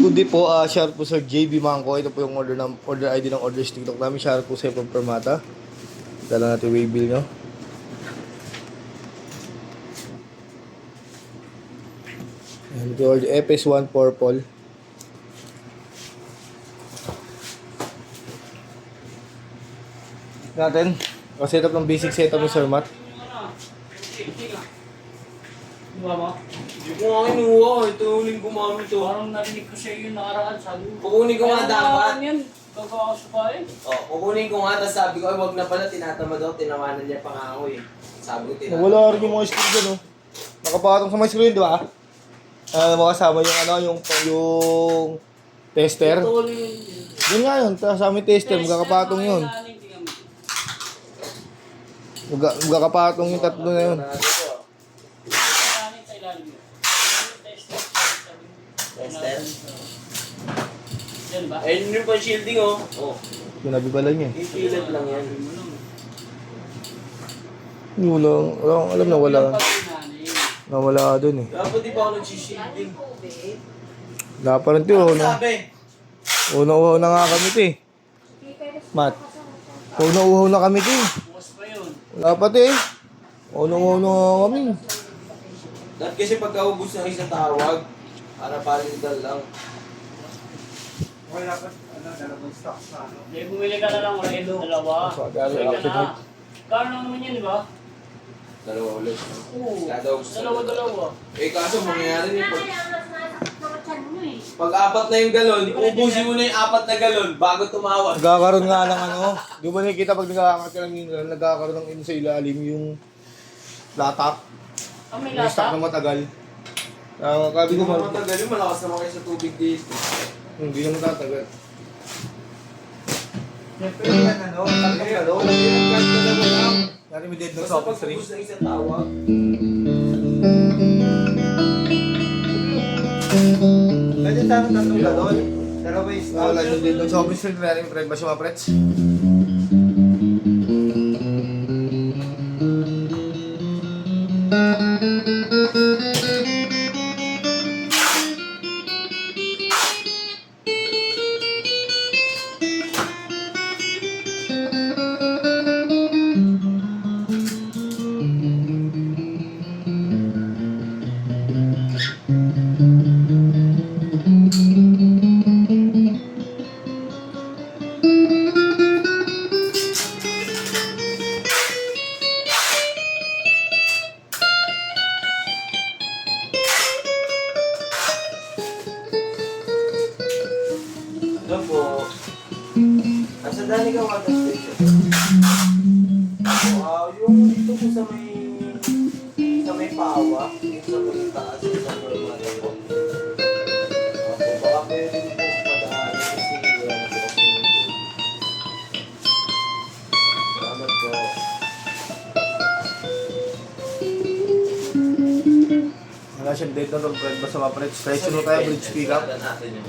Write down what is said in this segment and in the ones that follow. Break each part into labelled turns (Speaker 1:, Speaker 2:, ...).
Speaker 1: Good day po, shout po Sir JB Mangko. Ito po yung order ID ng orders TikTok namin. Shout po sa from Permata. Dala natin way bill nyo. Ito order FS1 purple. Natin. Setup ng basic setup ng Sir Matt.
Speaker 2: Diba mo?
Speaker 3: Hindi ko nga kinuha. Ito huling gumamit to.
Speaker 2: Parang narinig ko sa'yo yung nakaraan. Sabi ko,
Speaker 3: Kukunin ko nga dapat.
Speaker 2: yan. Gagawa ko sa bahay.
Speaker 3: Kukunin ko nga. Tapos sabi ko, ay wag na pala. Tinatamad ako. Tinawanan niya pa nga ako eh. Sabi ko tinatamad.
Speaker 1: Wala rin yung mga screw dyan, oh. Nakapatong sa mga screw yun, di ba? Makasama yung yung tester.
Speaker 2: Ito ulit.
Speaker 1: Yun nga yun, kasama yung tester, magkakapatong yun. Magkakapatong yung tatlo na yun.
Speaker 3: Tester?
Speaker 2: Yan ba?
Speaker 3: Ayun yung pa shielding oh. Oh.
Speaker 1: Sinabi pala niya eh.
Speaker 3: Ipilit lang yan.
Speaker 1: Walang, alam na wala. Nawala dun eh.
Speaker 3: Dapat di ba ako nagsishielding?
Speaker 1: Wala pa rin tiyo.
Speaker 3: Ano sabi?
Speaker 1: Una-uhaw na nga kami ti. Mat. Una-uhaw na kami ti.
Speaker 2: Bukas pa yun.
Speaker 1: Wala pa ti. Una-uhaw na nga kami.
Speaker 3: Dahil kasi pagkaubos ng isang tawag, para palindal lang.
Speaker 4: Okay, dapat dalawang stocks na ano.
Speaker 2: Hindi, bumili ka na lang ulit. Dalawa. Bumili ka na. Kano naman yan, di ba?
Speaker 3: Dalawa ulit.
Speaker 2: Oo.
Speaker 3: Kada gusto.
Speaker 2: Dalawa.
Speaker 3: Eh kaso mangyayari niyo pag apat na yung galon, ubusin mo na yung apat na galon bago tumawag.
Speaker 1: Nagkakaroon nga ng ano. Di ba nakikita pag nagkakaroon ng nagkakaroon ng ino sa ilalim yung laptop.
Speaker 2: May
Speaker 1: Yung stock
Speaker 2: lata.
Speaker 1: na matagal. Kabi
Speaker 3: Hindi
Speaker 1: ko
Speaker 3: mo matagal yun, malakas naman kayo sa tubig dito.
Speaker 1: Hindi naman tatagal.
Speaker 4: Siyempre yan ano, tatlong galon.
Speaker 3: Dalawa lang.
Speaker 1: Dati may dead na
Speaker 3: Basta
Speaker 1: sa office
Speaker 3: pag-ubos ng isang tawag.
Speaker 4: Pwede sana tatlong galon. Dalawa yung stock.
Speaker 1: Wala yung dead sa office rin. Kaya yung friend ba siya mga frets?
Speaker 3: Ano po? Asa dali ka water station? Wow, yung dito po sa may pawa, yung sa may taas, yung sa may mga po. Ako, baka pwede po padaan kasi wala na po ako. Salamat po.
Speaker 1: Wala siyang dead na rin. Friend ba sa mga frets? Try sunod tayo bridge pick up.
Speaker 3: Sada natin yun.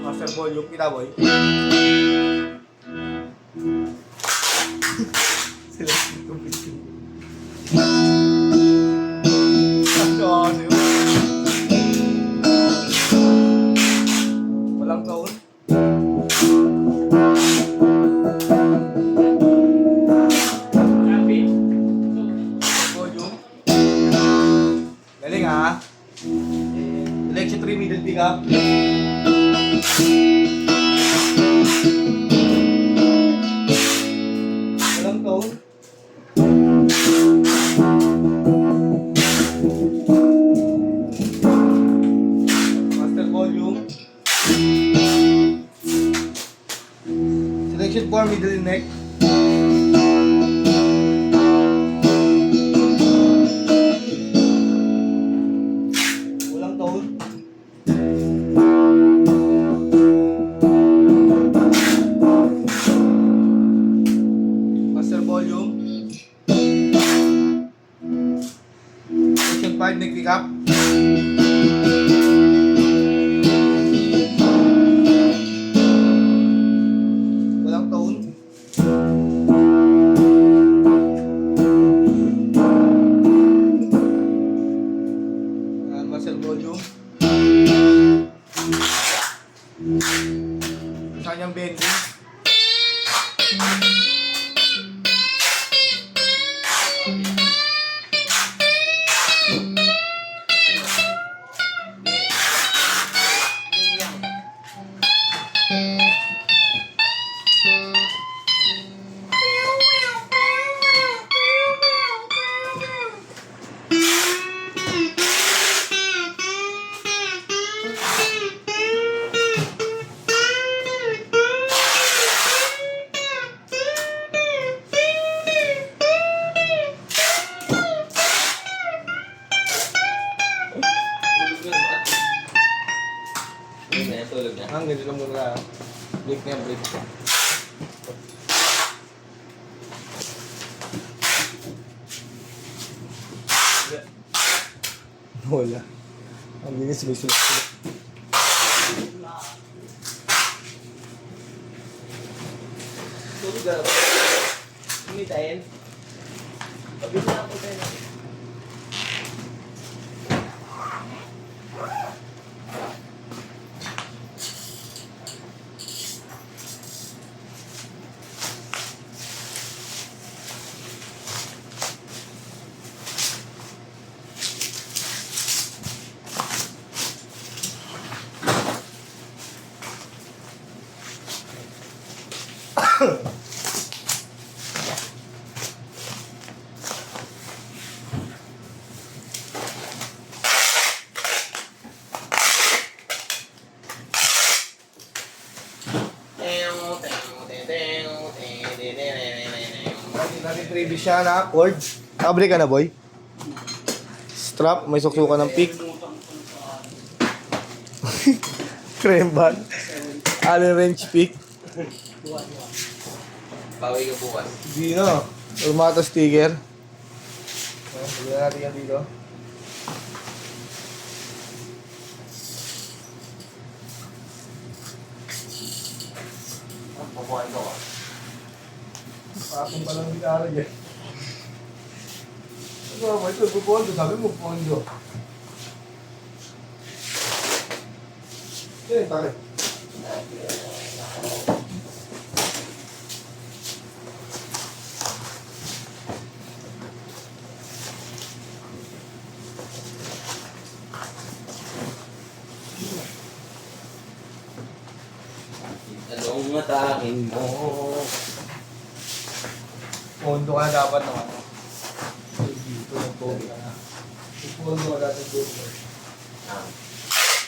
Speaker 1: Master volume. Kita boy. Sila dito video. Walang taon.
Speaker 2: Happy?
Speaker 1: Volume. Galing ha. Election 3 middle pick up. Walang tone. Master volume. Selection 4 middle neck. Walang tone. Master volume. Section 5 neck pick up. Walang tone.
Speaker 3: tulog niya.
Speaker 1: Ang ganito lang muna. Break na yan, break. Wala. Ang bilis, sulit.
Speaker 3: Tulog ka. Umitain. Pabili na ako tayo.
Speaker 1: Natin previous siya na cord. Nakabre ka na, boy? Strap, may suksukan ng pick. Kremban. Allen wrench pick.
Speaker 3: Bawi ka bukas.
Speaker 1: Hindi na. Urmata sticker. Lagyan natin yan dito.
Speaker 3: Pupuan ko ka.
Speaker 1: Pakong pa lang gitara dyan. Ano ba ito? Pupondo. Sabi mo, pupondo. Eh, tayo.
Speaker 3: Anong matakin mo?
Speaker 1: Pondo ka na dapat ng ano. Dito ng pondo ka na. Pondo ka dapat dito. Dito.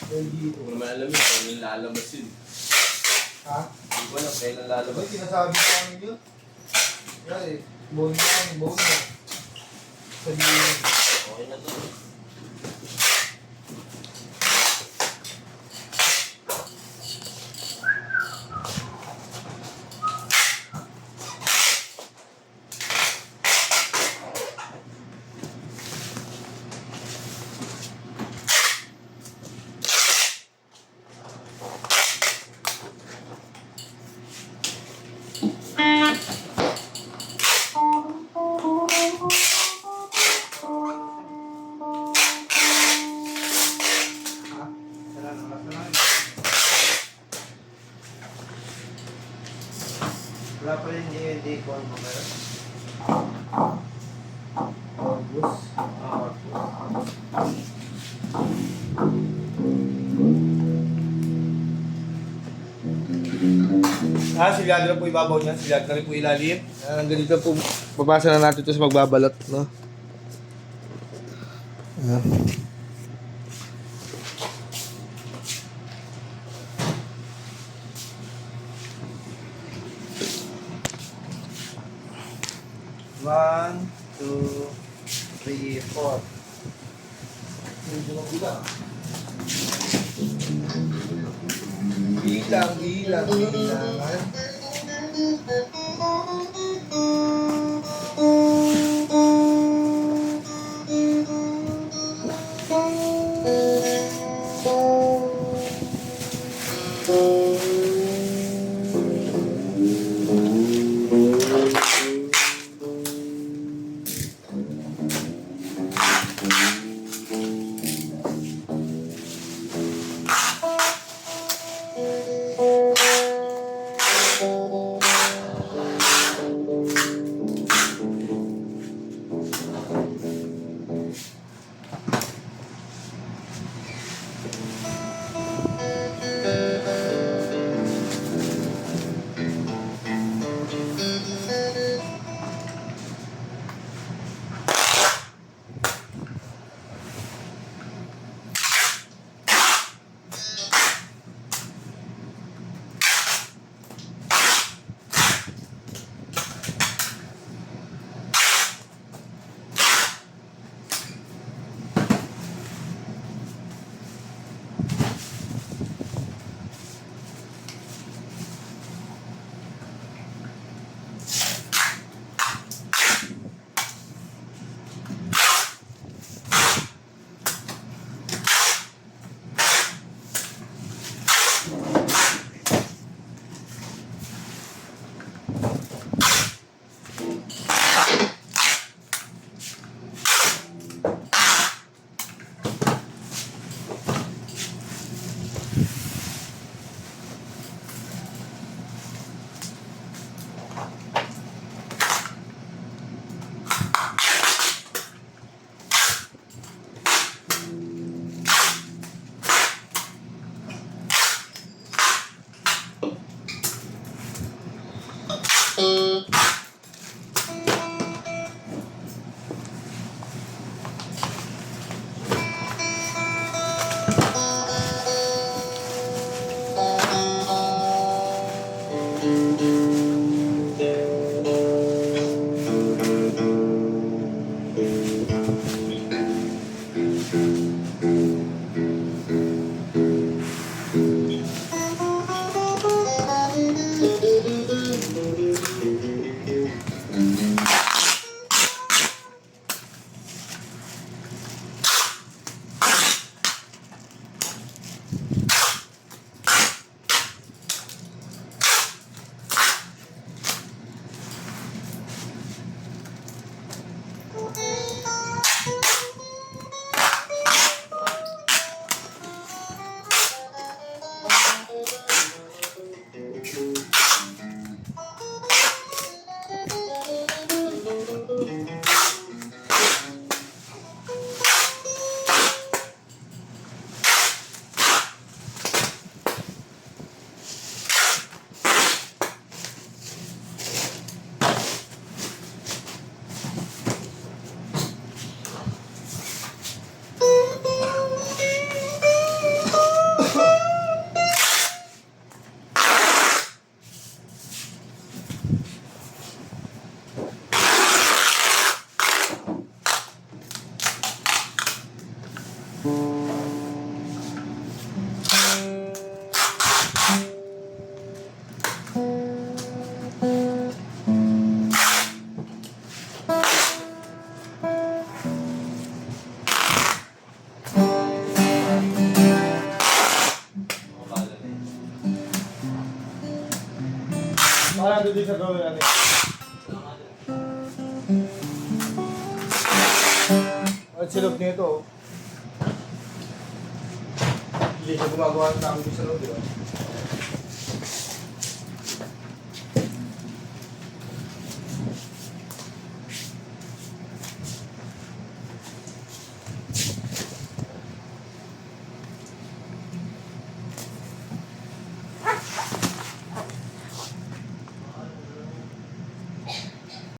Speaker 3: Hindi ko naman alam yun, kung yung lalabas yun.
Speaker 1: Ha?
Speaker 3: Hindi ko alam kailan lalabas.
Speaker 1: Ba't sinasabi ko namin yun? Yan eh. Bono na. Bono na. Sabihin.
Speaker 3: Okay na to.
Speaker 4: Wala pa rin yung hindi ko ano meron.
Speaker 1: August. Sigado na po ibabaw niya. Sigado na rin po ilalim. Hanggang dito po, papasa na natin ito sa magbabalot. No? Ayan.
Speaker 4: One, two, three, four.
Speaker 1: Bilang, bilang, bilangan. Para doon din sa gawin natin. At silog nito. Hindi siya gumagawa ng tama sa loob, di ba?